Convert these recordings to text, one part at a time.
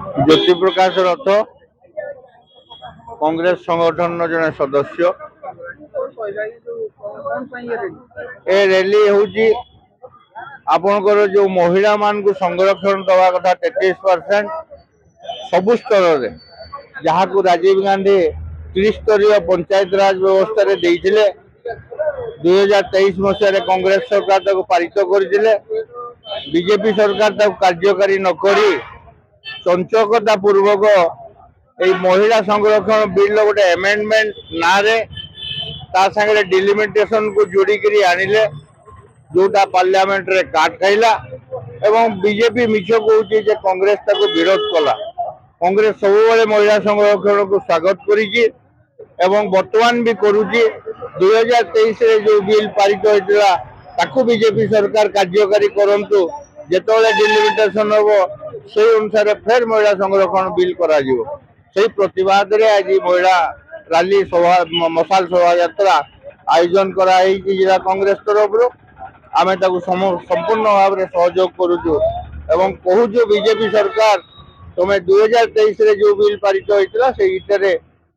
ज्योति प्रकाश रथ कांग्रेस संगठन जन सदस्य ए रैली हूँ आपणकर जो महिला मान को संरक्षण दवा कथा 33% सबु स्तर जहाँ को राजीव गांधी त्रिस्तरीय पंचायत राज व्यवस्था देते 2023 मसीह कांग्रेस सरकार पारित करते बीजेपी सरकार कार्यकारी नक चंचकता पूर्वक ये महिला संरक्षण बिल गोटे एमेंडमेंट ना सागे डिलिमिटेशन को जोड़ी आनिले जोटा पार्लियामेंट रे काट खाइला एवं बीजेपी मिछ कहूँ कांग्रेस ताको विरोध कला। कांग्रेस सब महिला संरक्षण को स्वागत करी वर्तमान भी करुच्ची 2023 जो बिल पारित होता बीजेपी सरकार कार्यकारी करंतु जेतोले डिलिमिटेशन हम से अनुसार फेर महिला संरक्षण बिल करा से प्रतिवाद रे आज महिला रैली मशाल शोभा यात्रा आयोजन कराई जिला कांग्रेस तरफ आमे ताकू संपूर्ण भाव में सहयोग करुचु एवं कहूँ बीजेपी सरकार तुम्हें 2023 रे जो बिल पारित होता से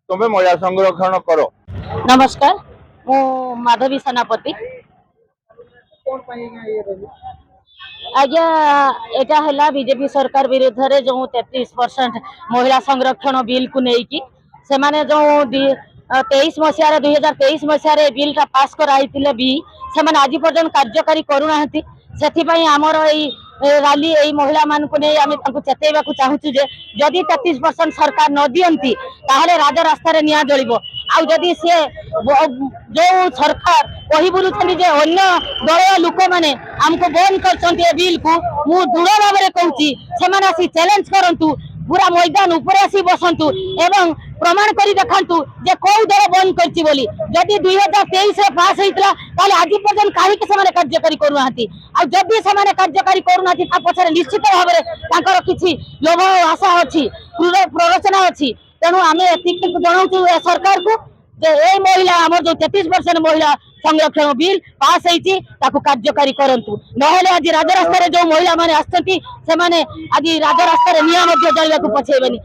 तुम्हें महिला संरक्षण करो। नमस्कार मु माधवी सेनापति आज्ञा एटा हला बीजेपी सरकार विरुद्ध रे जो 33% महिला संरक्षण बिल को लेकिन से माने जो 23 मसीह 2023 मसीह बिल टा पास कराइतिले भी से माने आज पर्यंत कार्यकारी करूना से आमर रैली यही महिला मान को नहीं आम चेतवा चाहूँ जदि 33% सरकार न दियंती ताहले राजरास्ता निया जलिबो आदि सी जो सरकार कही बुलूँ जे अन्य दल लोक मैंने आमको बंद कर बिल को मु दृढ़ भाव में कहूँ से चैलेंज करंतु पूरा मैदान ऊपर आसी बसंतु एवं प्रमाण करी देखंतु जे कौ दल बंद करछि बोली जदि 2023 रे पास होइतला ताले आज पर्यंत काहे के समाने कार्यकारी करूनांती आ जदि समाने कार्यकारी करूनांती ता पछरे निश्चित भाव में तांकर किछि लोभ आशा अछि प्ररोचना अछि तेणु आमे एतिक जणाउछु सरकार को जे ए महिला हमर जो 33% महिला संरक्षण बिल पास होइछि ताकू कार्यकारी करंतु नहेले आज राजरास्ता रे जो महिला माने आछथि से माने आज राजरास्ता रे नियम मध्ये जलिया को पछेबेनी।